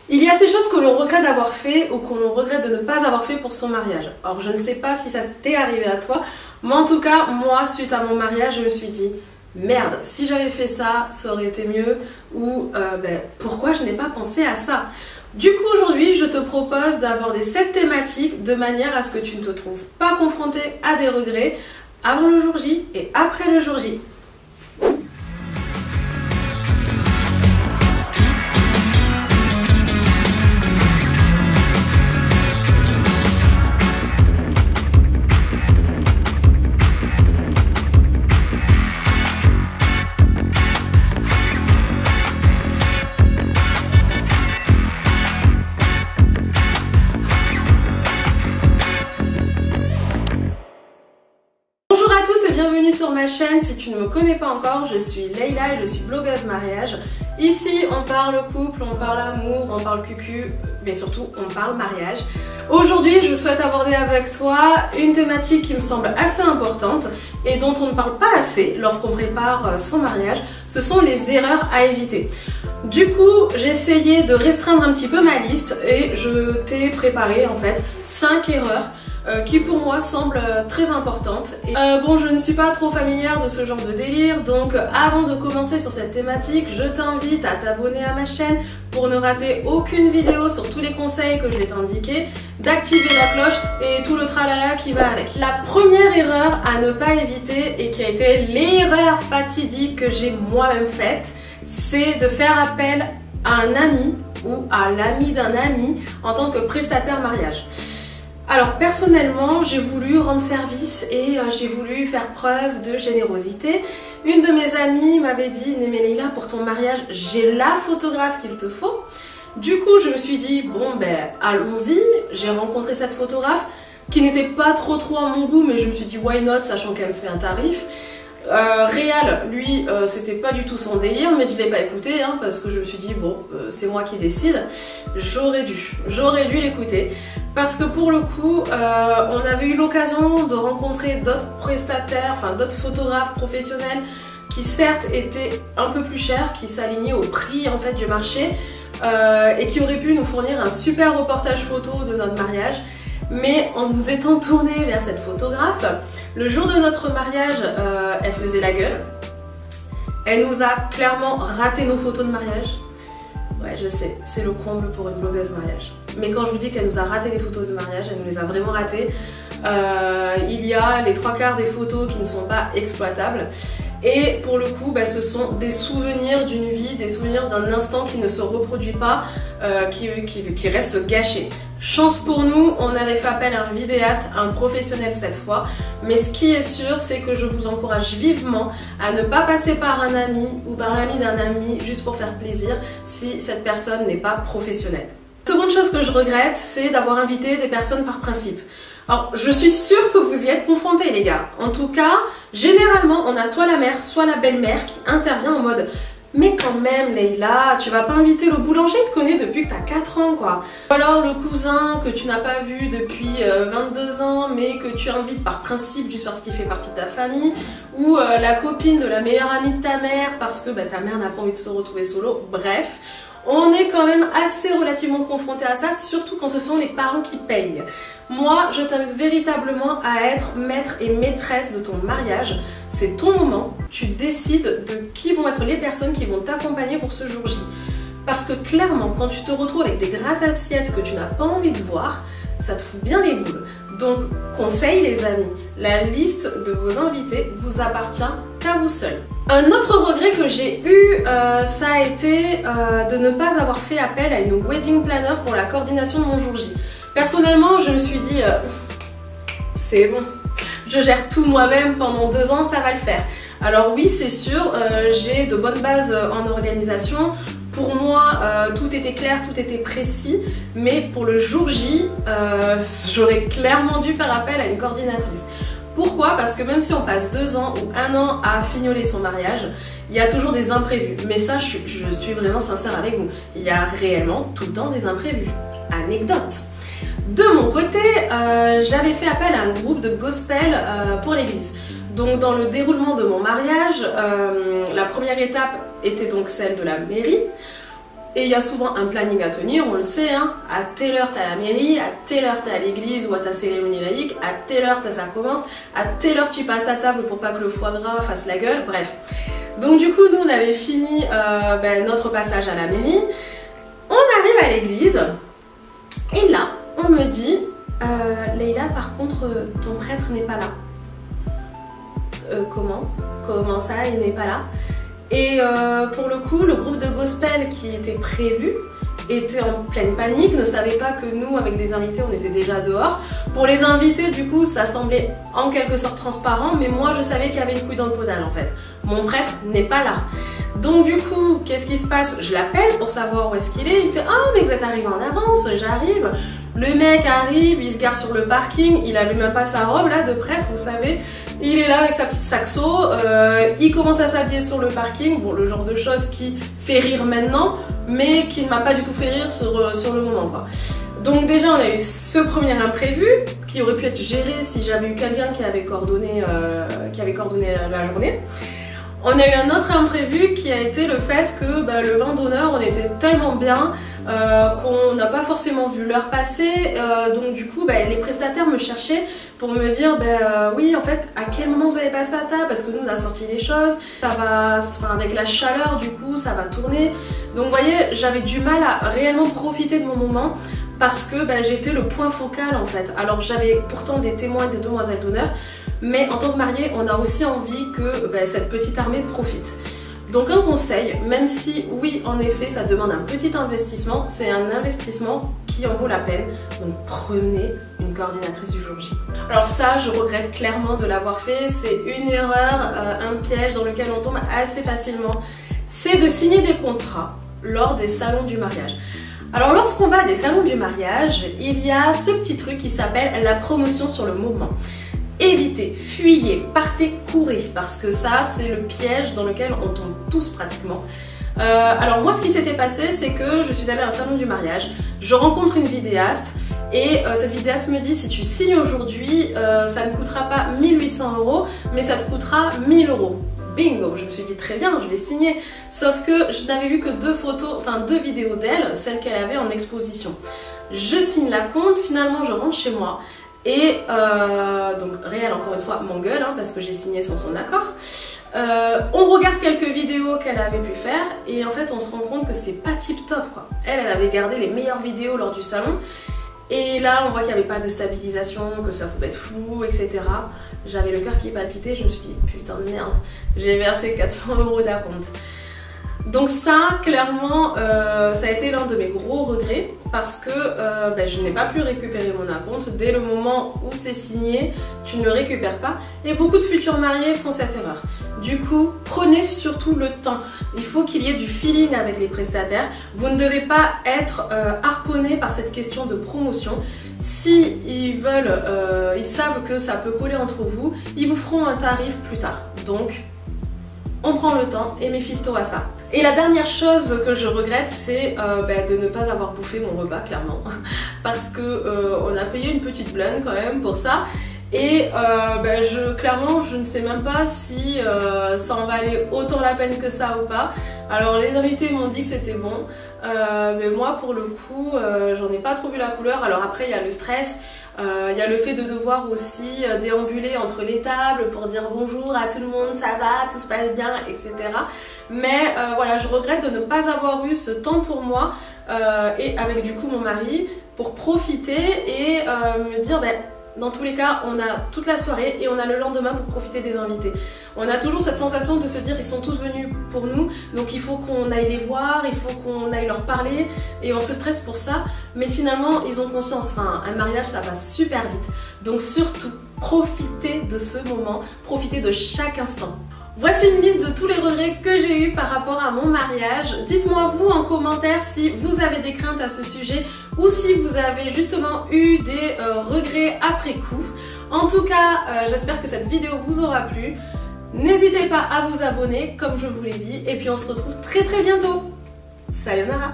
Il y a ces choses que l'on regrette d'avoir fait ou que l'on regrette de ne pas avoir fait pour son mariage. Alors je ne sais pas si ça t'est arrivé à toi, mais en tout cas, moi, suite à mon mariage, je me suis dit merde, si j'avais fait ça, ça aurait été mieux, ou pourquoi je n'ai pas pensé à ça? Du coup, aujourd'hui, je te propose d'aborder cette thématique de manière à ce que tu ne te trouves pas confronté à des regrets avant le jour J et après le jour J. Bienvenue sur ma chaîne. Si tu ne me connais pas encore, je suis Leïla et je suis blogueuse mariage. Ici on parle couple, on parle amour, on parle cucu, mais surtout on parle mariage. Aujourd'hui je souhaite aborder avec toi une thématique qui me semble assez importante et dont on ne parle pas assez lorsqu'on prépare son mariage. Ce sont les erreurs à éviter. Du coup j'ai essayé de restreindre un petit peu ma liste et je t'ai préparé en fait 5 erreurs qui pour moi semble très importante. Et bon, je ne suis pas trop familière de ce genre de délire, donc avant de commencer sur cette thématique, je t'invite à t'abonner à ma chaîne pour ne rater aucune vidéo sur tous les conseils que je vais t'indiquer, d'activer la cloche et tout le tralala qui va avec. La première erreur à ne pas éviter et qui a été l'erreur fatidique que j'ai moi-même faite, c'est de faire appel à un ami ou à l'ami d'un ami en tant que prestataire mariage. Alors personnellement, j'ai voulu rendre service et j'ai voulu faire preuve de générosité. Une de mes amies m'avait dit « Mais Leïla, pour ton mariage, j'ai la photographe qu'il te faut ». Du coup, je me suis dit « Bon, allons-y ». J'ai rencontré cette photographe qui n'était pas trop à mon goût, mais je me suis dit « Why not ?» sachant qu'elle me fait un tarif. Réal, lui, c'était pas du tout son délire, mais je l'ai pas écouté parce que je me suis dit bon, c'est moi qui décide. J'aurais dû l'écouter parce que pour le coup, on avait eu l'occasion de rencontrer d'autres prestataires, enfin d'autres photographes professionnels qui certes étaient un peu plus chers, qui s'alignaient au prix en fait du marché et qui auraient pu nous fournir un super reportage photo de notre mariage. Mais en nous étant tourné vers cette photographe, le jour de notre mariage, elle faisait la gueule. Elle nous a clairement raté nos photos de mariage. Ouais, je sais, c'est le comble pour une blogueuse mariage. Mais quand je vous dis qu'elle nous a raté les photos de mariage, elle nous les a vraiment ratées. Il y a les 3/4 des photos qui ne sont pas exploitables. Et pour le coup, ce sont des souvenirs d'une vie, des souvenirs d'un instant qui ne se reproduit pas, qui reste gâché. Chance pour nous, on avait fait appel à un vidéaste, un professionnel cette fois. Mais ce qui est sûr, c'est que je vous encourage vivement à ne pas passer par un ami ou par l'ami d'un ami juste pour faire plaisir si cette personne n'est pas professionnelle. Seconde chose que je regrette, c'est d'avoir invité des personnes par principe. Alors, je suis sûre que vous y êtes confrontés les gars. En tout cas, généralement, on a soit la mère, soit la belle-mère qui intervient en mode « Mais quand même, Leïla, tu vas pas inviter le boulanger, il te connaît depuis que t'as 4 ans, quoi. » Ou alors le cousin que tu n'as pas vu depuis 22 ans, mais que tu invites par principe juste parce qu'il fait partie de ta famille. Ou la copine de la meilleure amie de ta mère parce que ta mère n'a pas envie de se retrouver solo. Bref. On est quand même assez relativement confronté à ça, surtout quand ce sont les parents qui payent. Moi, je t'invite véritablement à être maître et maîtresse de ton mariage. C'est ton moment. Tu décides de qui vont être les personnes qui vont t'accompagner pour ce jour J. Parce que clairement, quand tu te retrouves avec des gratte-assiettes que tu n'as pas envie de voir, ça te fout bien les boules. Donc, conseil les amis, la liste de vos invités vous appartient qu'à vous seuls. Un autre regret que j'ai eu, ça a été de ne pas avoir fait appel à une wedding planner pour la coordination de mon jour J. Personnellement, je me suis dit, c'est bon, je gère tout moi-même pendant 2 ans, ça va le faire. Alors oui, c'est sûr, j'ai de bonnes bases en organisation. Pour moi, tout était clair, tout était précis, mais pour le jour J, j'aurais clairement dû faire appel à une coordinatrice. Pourquoi? Parce que même si on passe 2 ans ou 1 an à fignoler son mariage, il y a toujours des imprévus. Mais ça, je suis vraiment sincère avec vous. Il y a réellement tout le temps des imprévus. Anecdote. De mon côté, j'avais fait appel à un groupe de gospel pour l'église. Donc dans le déroulement de mon mariage, la première étape était donc celle de la mairie. Et il y a souvent un planning à tenir, on le sait, hein. À telle heure t'es à la mairie, à telle heure t'es à l'église ou à ta cérémonie laïque, à telle heure ça commence, à telle heure tu passes à table pour pas que le foie gras fasse la gueule, bref. Donc du coup nous on avait fini notre passage à la mairie, on arrive à l'église et là on me dit Leïla, par contre ton prêtre n'est pas là. Comment ça, il n'est pas là? Et pour le coup, le groupe de gospel qui était prévu était en pleine panique, ne savait pas que nous, avec des invités, on était déjà dehors. Pour les invités, du coup, ça semblait en quelque sorte transparent, mais moi, je savais qu'il y avait une couille dans le potage, en fait. Mon prêtre n'est pas là. Donc du coup, qu'est-ce qui se passe? Je l'appelle pour savoir où est-ce qu'il est. Il me fait « Ah, mais vous êtes arrivé en avance, j'arrive ». Le mec arrive, il se gare sur le parking, il avait même pas sa robe là de prêtre, vous savez. Il est là avec sa petite saxo, il commence à s'habiller sur le parking. Bon, le genre de choses qui fait rire maintenant, mais qui ne m'a pas du tout fait rire sur le moment, quoi. Donc déjà, on a eu ce premier imprévu qui aurait pu être géré si j'avais eu quelqu'un qui avait coordonné la journée. On a eu un autre imprévu qui a été le fait que le vin d'honneur, on était tellement bien qu'on n'a pas forcément vu l'heure passer. Donc du coup, les prestataires me cherchaient pour me dire oui, en fait, à quel moment vous avez passé à table? Parce que nous, on a sorti les choses. Ça va, avec la chaleur, du coup, ça va tourner. Donc vous voyez, j'avais du mal à réellement profiter de mon moment parce que j'étais le point focal en fait. Alors j'avais pourtant des témoins et des demoiselles d'honneur. Mais en tant que mariée, on a aussi envie que cette petite armée profite. Donc un conseil, même si oui, en effet, ça demande un petit investissement, c'est un investissement qui en vaut la peine. Donc prenez une coordinatrice du jour J. Alors ça, je regrette clairement de l'avoir fait. C'est une erreur, un piège dans lequel on tombe assez facilement. C'est de signer des contrats lors des salons du mariage. Alors lorsqu'on va à des salons du mariage, il y a ce petit truc qui s'appelle la promotion sur le moment. Évitez, fuyez, partez, courez, parce que ça, c'est le piège dans lequel on tombe tous pratiquement. Alors moi, ce qui s'était passé, c'est que je suis allée à un salon du mariage, je rencontre une vidéaste, et cette vidéaste me dit, si tu signes aujourd'hui, ça ne coûtera pas 1 800 €, mais ça te coûtera 1 000 €. Bingo, je me suis dit très bien, je vais signer. Sauf que je n'avais vu que deux vidéos d'elle, celles qu'elle avait en exposition. Je signe la compte, finalement je rentre chez moi. Et donc Réal encore une fois m'engueule parce que j'ai signé sans son accord. On regarde quelques vidéos qu'elle avait pu faire et en fait on se rend compte que c'est pas tip top quoi. Elle avait gardé les meilleures vidéos lors du salon et là on voit qu'il n'y avait pas de stabilisation, que ça pouvait être flou, etc. J'avais le cœur qui palpitait, je me suis dit putain de merde, j'ai versé 400 € d'acompte. Donc ça, clairement, ça a été l'un de mes gros regrets parce que je n'ai pas pu récupérer mon acompte. Dès le moment où c'est signé, tu ne le récupères pas. Et beaucoup de futurs mariés font cette erreur. Du coup, prenez surtout le temps. Il faut qu'il y ait du feeling avec les prestataires. Vous ne devez pas être harponné par cette question de promotion. Si ils veulent, ils savent que ça peut coller entre vous, ils vous feront un tarif plus tard. Donc, on prend le temps et méphisto à ça. Et la dernière chose que je regrette, c'est de ne pas avoir bouffé mon repas, clairement. Parce que on a payé une petite blinde quand même pour ça. Et clairement, je ne sais même pas si ça en valait autant la peine que ça ou pas. Alors les invités m'ont dit que c'était bon. Mais moi, pour le coup, j'en ai pas trop vu la couleur. Alors après, il y a le stress. Il y a le fait de devoir aussi déambuler entre les tables pour dire bonjour à tout le monde, ça va, tout se passe bien, etc. Mais voilà, je regrette de ne pas avoir eu ce temps pour moi et avec du coup mon mari pour profiter et me dire dans tous les cas, on a toute la soirée et on a le lendemain pour profiter des invités. On a toujours cette sensation de se dire ils sont tous venus pour nous, donc il faut qu'on aille les voir, il faut qu'on aille leur parler et on se stresse pour ça. Mais finalement, ils ont conscience, un mariage ça va super vite. Donc surtout, profitez de ce moment, profitez de chaque instant. Voici une liste de tous les regrets que j'ai eu par rapport à mon mariage. Dites-moi vous en commentaire si vous avez des craintes à ce sujet ou si vous avez justement eu des regrets après coup. En tout cas, j'espère que cette vidéo vous aura plu. N'hésitez pas à vous abonner comme je vous l'ai dit et puis on se retrouve très bientôt. Sayonara!